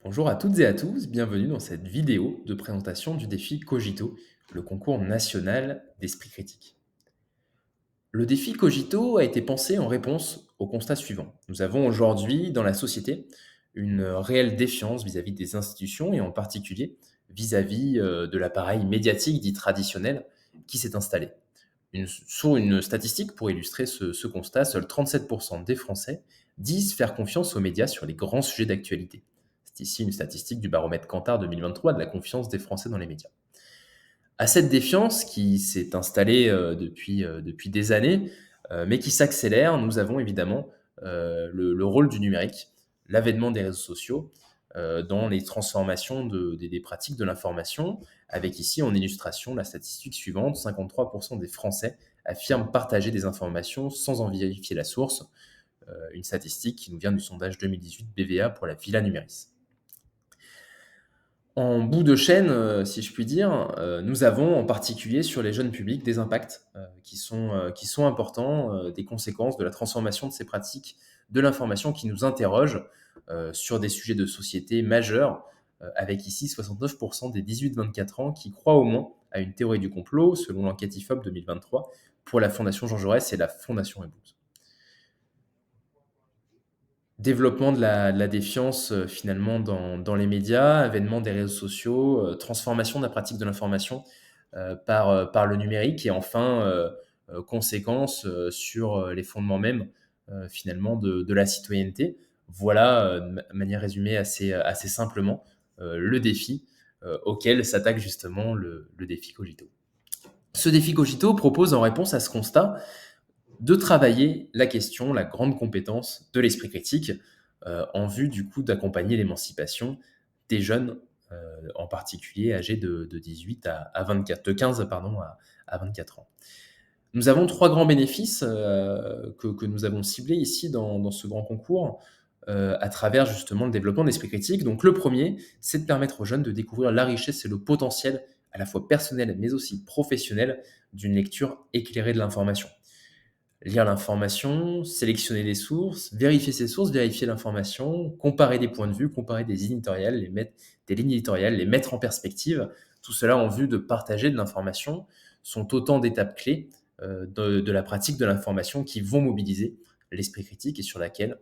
Bonjour à toutes et à tous, bienvenue dans cette vidéo de présentation du défi Cogito, le concours national d'esprit critique. Le défi Cogito a été pensé en réponse au constat suivant. Nous avons aujourd'hui dans la société une réelle défiance vis-à-vis des institutions et en particulier vis-à-vis de l'appareil médiatique dit traditionnel qui s'est installé. Sur une statistique pour illustrer ce constat, seuls 37% des Français disent faire confiance aux médias sur les grands sujets d'actualité. C'est ici une statistique du baromètre Kantar 2023 de la confiance des Français dans les médias. À cette défiance qui s'est installée depuis des années, mais qui s'accélère, nous avons évidemment le rôle du numérique, l'avènement des réseaux sociaux dans les transformations des pratiques de l'information, avec ici en illustration la statistique suivante, 53% des Français affirment partager des informations sans en vérifier la source, une statistique qui nous vient du sondage 2018 BVA pour la Villa Numéris. En bout de chaîne, si je puis dire, nous avons en particulier sur les jeunes publics des impacts, qui sont importants, des conséquences de la transformation de ces pratiques de l'information qui nous interrogent, sur des sujets de société majeurs, avec ici 69 des 18-24 ans qui croient au moins à une théorie du complot, selon l'enquête IFOP 2023 pour la Fondation Jean Jaurès et la Fondation Reboot. Développement de la défiance, finalement dans les médias, avènement des réseaux sociaux, transformation de la pratique de l'information, par le numérique et enfin, conséquences, sur, les fondements mêmes, finalement de la citoyenneté. Voilà, de manière résumée assez simplement, le défi, auquel s'attaque justement le défi Cogito. Ce défi Cogito propose en réponse à ce constat de travailler la question, la grande compétence de l'esprit critique, en vue du coup d'accompagner l'émancipation des jeunes, en particulier âgés de 18 à 24, de 15 pardon, à 24 ans. Nous avons trois grands bénéfices que nous avons ciblés ici dans ce grand concours, à travers justement le développement de l'esprit critique. Donc le premier, c'est de permettre aux jeunes de découvrir la richesse et le potentiel à la fois personnel mais aussi professionnel d'une lecture éclairée de l'information. Lire l'information, sélectionner les sources, vérifier ses sources, vérifier l'information, comparer des points de vue, comparer des lignes éditoriales, les mettre en perspective. Tout cela en vue de partager de l'information sont autant d'étapes clés de la pratique de l'information qui vont mobiliser l'esprit critique et sur laquelle,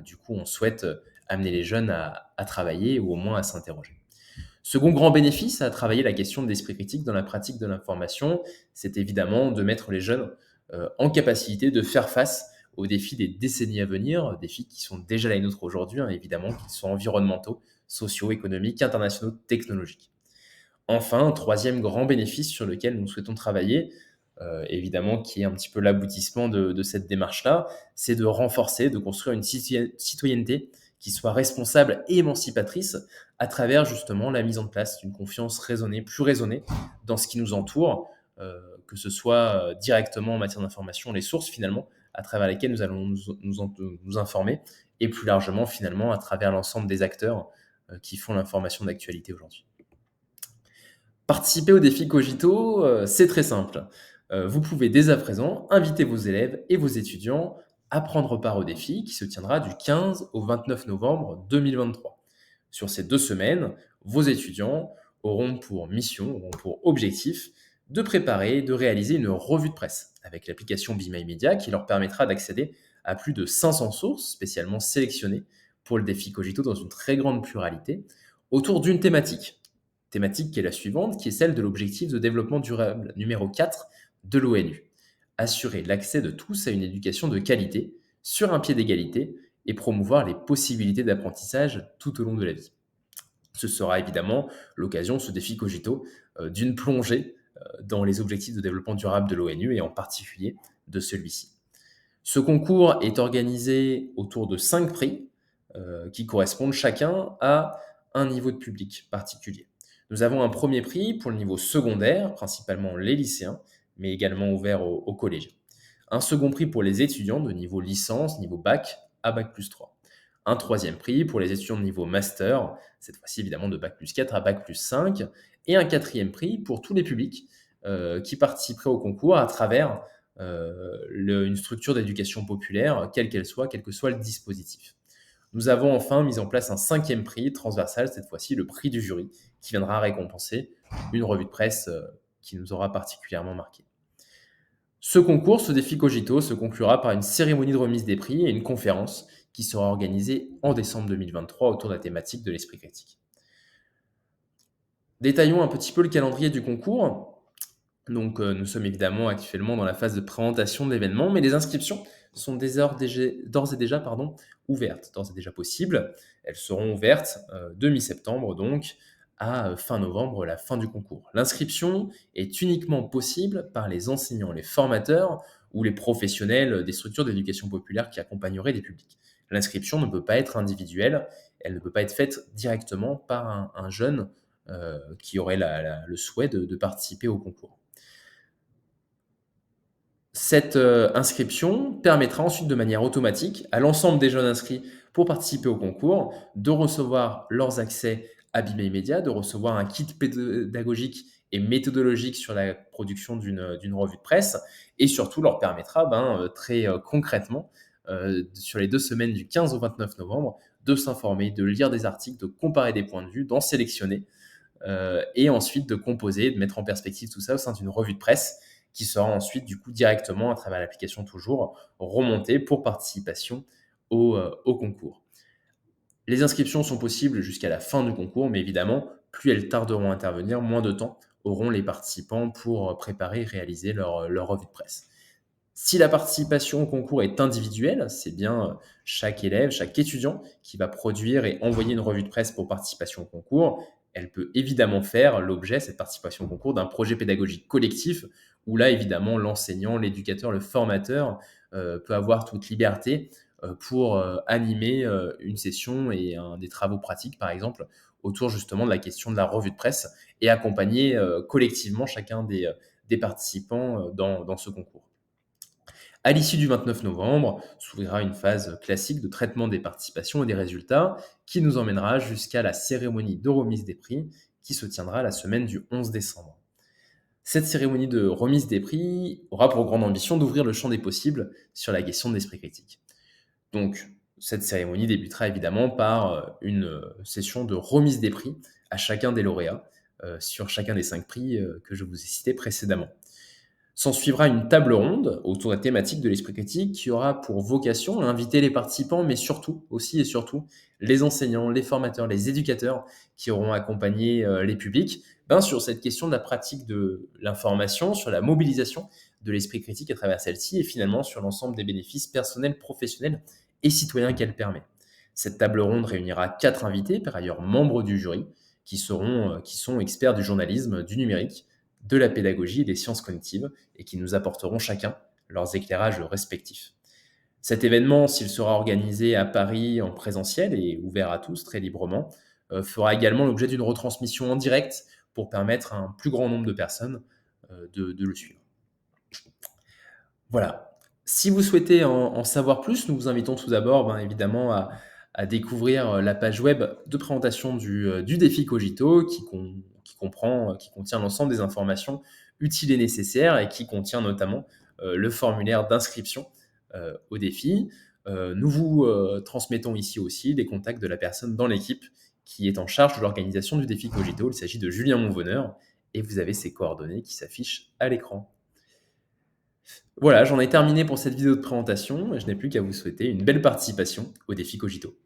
du coup, on souhaite amener les jeunes à travailler ou au moins à s'interroger. Second grand bénéfice à travailler la question de l'esprit critique dans la pratique de l'information, c'est évidemment de mettre les jeunes en capacité de faire face aux défis des décennies à venir, défis qui sont déjà les nôtres aujourd'hui, hein, évidemment, qu'ils soient environnementaux, sociaux, économiques, internationaux, technologiques. Enfin, un troisième grand bénéfice sur lequel nous souhaitons travailler, évidemment, qui est un petit peu l'aboutissement de cette démarche-là, c'est de renforcer, de construire une citoyenneté qui soit responsable et émancipatrice à travers justement la mise en place d'une confiance raisonnée, plus raisonnée dans ce qui nous entoure, que ce soit directement en matière d'information, les sources finalement, à travers lesquelles nous allons nous informer, et plus largement finalement à travers l'ensemble des acteurs qui font l'information d'actualité aujourd'hui. Participer au défi Cogito, c'est très simple. Vous pouvez dès à présent inviter vos élèves et vos étudiants à prendre part au défi qui se tiendra du 15 au 29 novembre 2023. Sur ces 2 semaines, vos étudiants auront pour mission, auront pour objectif de préparer, de réaliser une revue de presse avec l'application Be My Media qui leur permettra d'accéder à plus de 500 sources spécialement sélectionnées pour le défi Cogito dans une très grande pluralité autour d'une thématique qui est la suivante, qui est celle de l'objectif de développement durable numéro 4 de l'ONU. Assurer l'accès de tous à une éducation de qualité, sur un pied d'égalité, et promouvoir les possibilités d'apprentissage tout au long de la vie. Ce sera évidemment l'occasion, ce défi Cogito, d'une plongée dans les objectifs de développement durable de l'ONU et en particulier de celui-ci. Ce concours est organisé autour de 5 prix qui correspondent chacun à un niveau de public particulier. Nous avons un premier prix pour le niveau secondaire, principalement les lycéens, mais également ouvert aux collégiens. Un second prix pour les étudiants de niveau licence, niveau bac à bac plus 3. Un troisième prix pour les étudiants de niveau master, cette fois-ci évidemment de bac plus 4 à bac plus 5. Et un quatrième prix pour tous les publics qui participeraient au concours à travers une structure d'éducation populaire, quelle qu'elle soit, quel que soit le dispositif. Nous avons enfin mis en place un cinquième prix transversal, cette fois-ci le prix du jury, qui viendra récompenser une revue de presse qui nous aura particulièrement marqué. Ce concours, ce défi Cogito, se conclura par une cérémonie de remise des prix et une conférence qui sera organisée en décembre 2023 autour de la thématique de l'esprit critique. Détaillons un petit peu le calendrier du concours. Donc, nous sommes évidemment actuellement dans la phase de présentation de l'événement, mais les inscriptions sont d'ores et déjà ouvertes, d'ores et déjà possibles. Elles seront ouvertes de mi-septembre, donc, à fin novembre, la fin du concours. L'inscription est uniquement possible par les enseignants, les formateurs ou les professionnels des structures d'éducation populaire qui accompagneraient les publics. L'inscription ne peut pas être individuelle, elle ne peut pas être faite directement par un jeune qui aurait le souhait de participer au concours. Cette inscription permettra ensuite de manière automatique à l'ensemble des jeunes inscrits pour participer au concours de recevoir leurs accès à BIM Media, de recevoir un kit pédagogique et méthodologique sur la production d'une revue de presse et surtout leur permettra très concrètement sur les 2 semaines du 15 au 29 novembre de s'informer, de lire des articles, de comparer des points de vue, d'en sélectionner et ensuite de composer, de mettre en perspective tout ça au sein d'une revue de presse qui sera ensuite du coup directement à travers l'application toujours remontée pour participation au concours. Les inscriptions sont possibles jusqu'à la fin du concours, mais évidemment, plus elles tarderont à intervenir, moins de temps auront les participants pour préparer et réaliser leur revue de presse. Si la participation au concours est individuelle, c'est bien chaque élève, chaque étudiant qui va produire et envoyer une revue de presse pour participation au concours. Elle peut évidemment faire l'objet, cette participation au concours, d'un projet pédagogique collectif où là, évidemment, l'enseignant, l'éducateur, le formateur peut avoir toute liberté pour animer une session et des travaux pratiques, par exemple, autour justement de la question de la revue de presse et accompagner collectivement chacun des participants dans ce concours. À l'issue du 29 novembre, s'ouvrira une phase classique de traitement des participations et des résultats qui nous emmènera jusqu'à la cérémonie de remise des prix qui se tiendra la semaine du 11 décembre. Cette cérémonie de remise des prix aura pour grande ambition d'ouvrir le champ des possibles sur la question de l'esprit critique. Donc, cette cérémonie débutera évidemment par une session de remise des prix à chacun des lauréats sur chacun des 5 prix que je vous ai cités précédemment. S'en suivra une table ronde autour de la thématique de l'esprit critique qui aura pour vocation à inviter les participants, mais surtout, aussi et surtout, les enseignants, les formateurs, les éducateurs qui auront accompagné les publics sur cette question de la pratique de l'information, sur la mobilisation de l'esprit critique à travers celle-ci et finalement sur l'ensemble des bénéfices personnels, professionnels et citoyens qu'elle permet. Cette table ronde réunira 4 invités, par ailleurs membres du jury, qui sont experts du journalisme, du numérique, de la pédagogie et des sciences cognitives et qui nous apporteront chacun leurs éclairages respectifs. Cet événement, s'il sera organisé à Paris en présentiel et ouvert à tous très librement, fera également l'objet d'une retransmission en direct pour permettre à un plus grand nombre de personnes de le suivre. Voilà. Si vous souhaitez en savoir plus, nous vous invitons tout d'abord, évidemment, à découvrir la page web de présentation du défi Cogito qui contient l'ensemble des informations utiles et nécessaires et qui contient notamment le formulaire d'inscription au défi. Nous vous transmettons ici aussi les contacts de la personne dans l'équipe qui est en charge de l'organisation du défi Cogito. Il s'agit de Julien Monveneur et vous avez ses coordonnées qui s'affichent à l'écran. Voilà, j'en ai terminé pour cette vidéo de présentation. Je n'ai plus qu'à vous souhaiter une belle participation au défi Cogito.